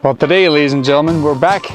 Well, today, ladies and gentlemen, we're back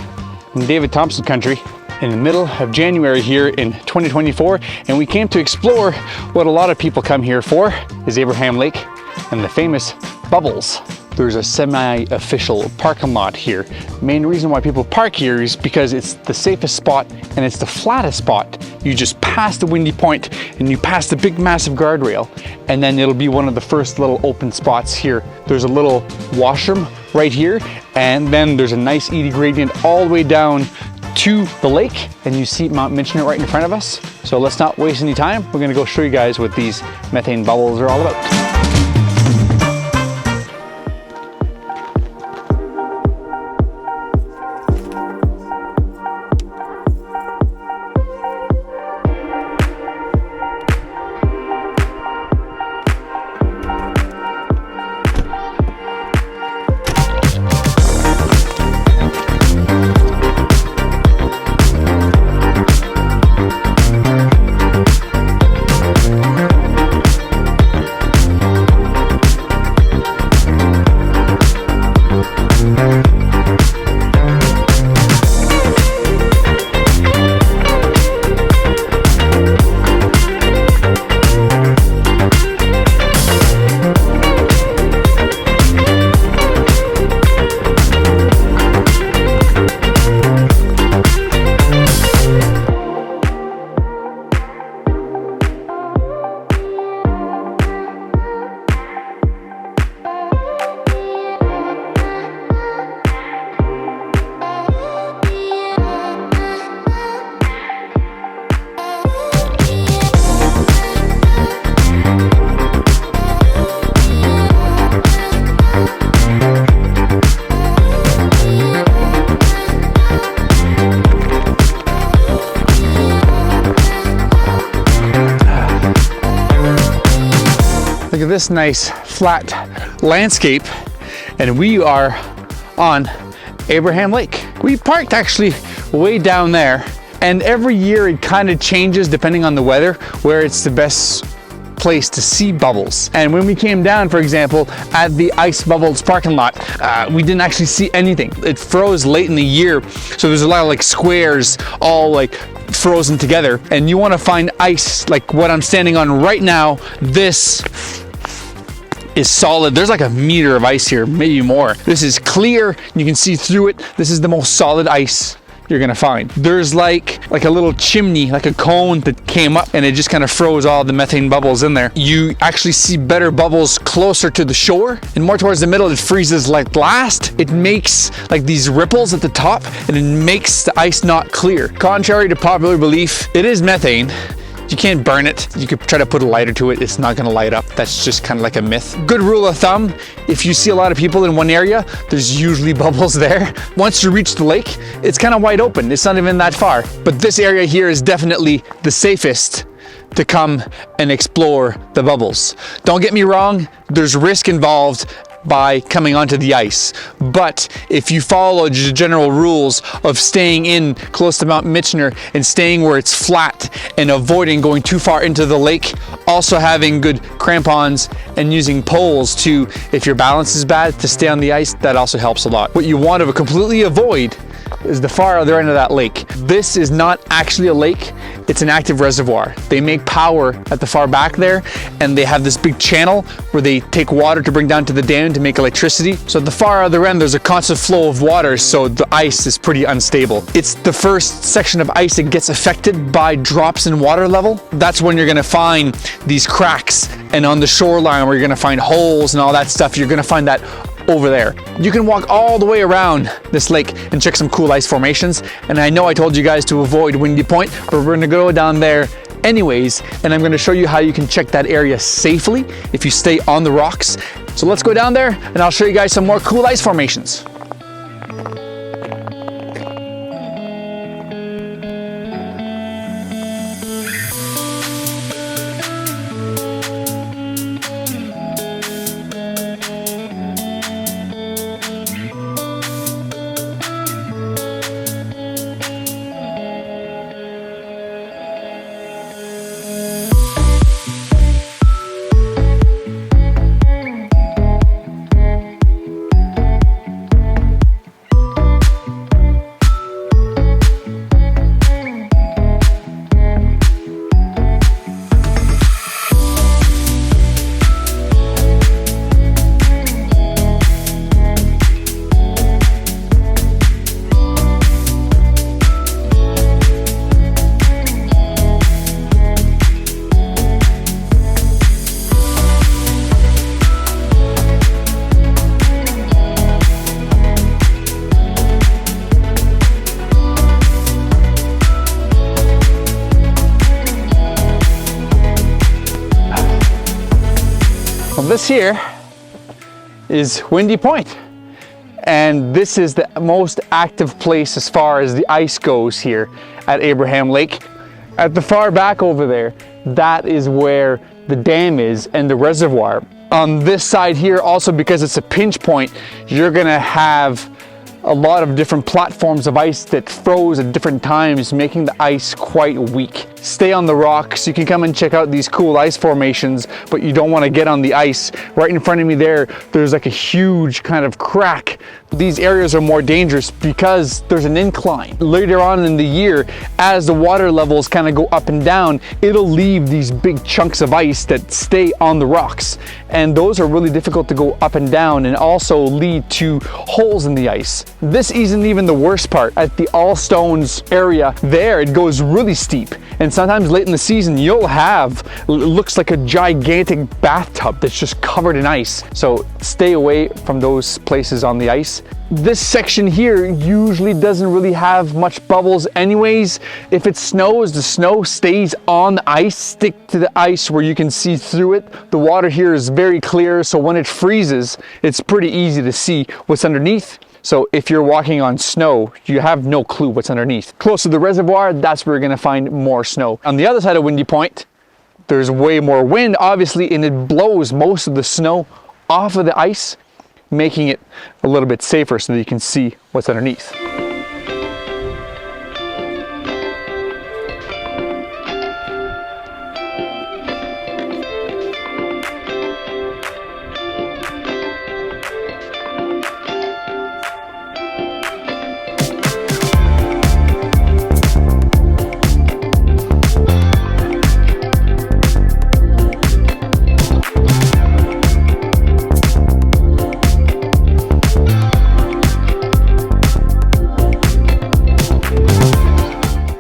in David Thompson Country in the middle of January here in 2024, and we came to explore what a lot of people come here for, is Abraham Lake and the famous bubbles. There's a semi-official parking lot here. Main reason why people park here is because it's the safest spot and it's the flattest spot. You just pass the windy point and you pass the big massive guardrail, and then it'll be one of the first little open spots here. There's a little washroom right here, and then there's a nice easy gradient all the way down to the lake, and you see Mount Michener right in front of us. So let's not waste any time. We're gonna go show you guys what these methane bubbles are all about. Look at this nice flat landscape, and we are on Abraham Lake. We parked actually way down there, and every year it kind of changes depending on the weather where it's the best place to see bubbles. And when we came down, for example, at the Ice Bubbles parking lot, we didn't actually see anything. It froze late in the year, so there's a lot of like squares all like frozen together, and you want to find ice like what I'm standing on right now. This is solid. There's like a meter of ice here, maybe more. This is clear, you can see through it. This is the most solid ice you're gonna find. There's like a little chimney, like a cone that came up, and it just kind of froze all the methane bubbles in there. You actually see better bubbles closer to the shore, and more towards the middle it freezes like last. It makes like these ripples at the top, and it makes the ice not clear. Contrary to popular belief, it is methane. You can't burn it. You could try to put a lighter to it, it's not gonna light up. That's just kind of like a myth. Good rule of thumb, if you see a lot of people in one area, there's usually bubbles there. Once you reach the lake, it's kind of wide open. It's not even that far. But this area here is definitely the safest to come and explore the bubbles. Don't get me wrong, there's risk involved by coming onto the ice, but if you follow the general rules of staying in close to Mount Michener and staying where it's flat and avoiding going too far into the lake, also having good crampons and using poles to, if your balance is bad, to stay on the ice, that also helps a lot. What you want to completely avoid is the far other end of that lake. This is not actually a lake, it's an active reservoir. They make power at the far back there, and they have this big channel where they take water to bring down to the dam to make electricity. So at the far other end, there's a constant flow of water, so the ice is pretty unstable. It's the first section of ice that gets affected by drops in water level. That's when you're gonna find these cracks, and on the shoreline where you're gonna find holes and all that stuff, you're gonna find that over there. You can walk all the way around this lake and check some cool ice formations. And I know I told you guys to avoid Windy Point, but we're gonna go down there anyways, and I'm gonna show you how you can check that area safely if you stay on the rocks. So let's go down there and I'll show you guys some more cool ice formations. Well, this here is Windy Point. And this is the most active place as far as the ice goes here at Abraham Lake. At the far back over there, that is where the dam is and the reservoir. On this side here, also because it's a pinch point, you're gonna have a lot of different platforms of ice that froze at different times, making the ice quite weak. Stay on the rocks. You can come and check out these cool ice formations, but you don't want to get on the ice. Right in front of me there's like a huge kind of crack. These areas are more dangerous because there's an incline. Later on in the year, as the water levels kind of go up and down, it'll leave these big chunks of ice that stay on the rocks. And those are really difficult to go up and down and also lead to holes in the ice. This isn't even the worst part. At the All Stones area there, it goes really steep. And sometimes late in the season, you'll have, it looks like a gigantic bathtub that's just covered in ice. So stay away from those places on the ice. This section here usually doesn't really have much bubbles anyways. If it snows, the snow stays on the ice. Stick to the ice where you can see through it. The water here is very clear, so when it freezes, it's pretty easy to see what's underneath. So if you're walking on snow, you have no clue what's underneath. Close to the reservoir, that's where you're gonna find more snow. On the other side of Windy Point, there's way more wind, obviously, and it blows most of the snow off of the ice, making it a little bit safer so that you can see what's underneath.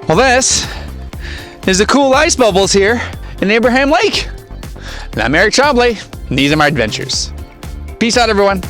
Well, this is the cool ice bubbles here in Abraham Lake. And I'm Eric Tremblay, and these are my adventures. Peace out, everyone.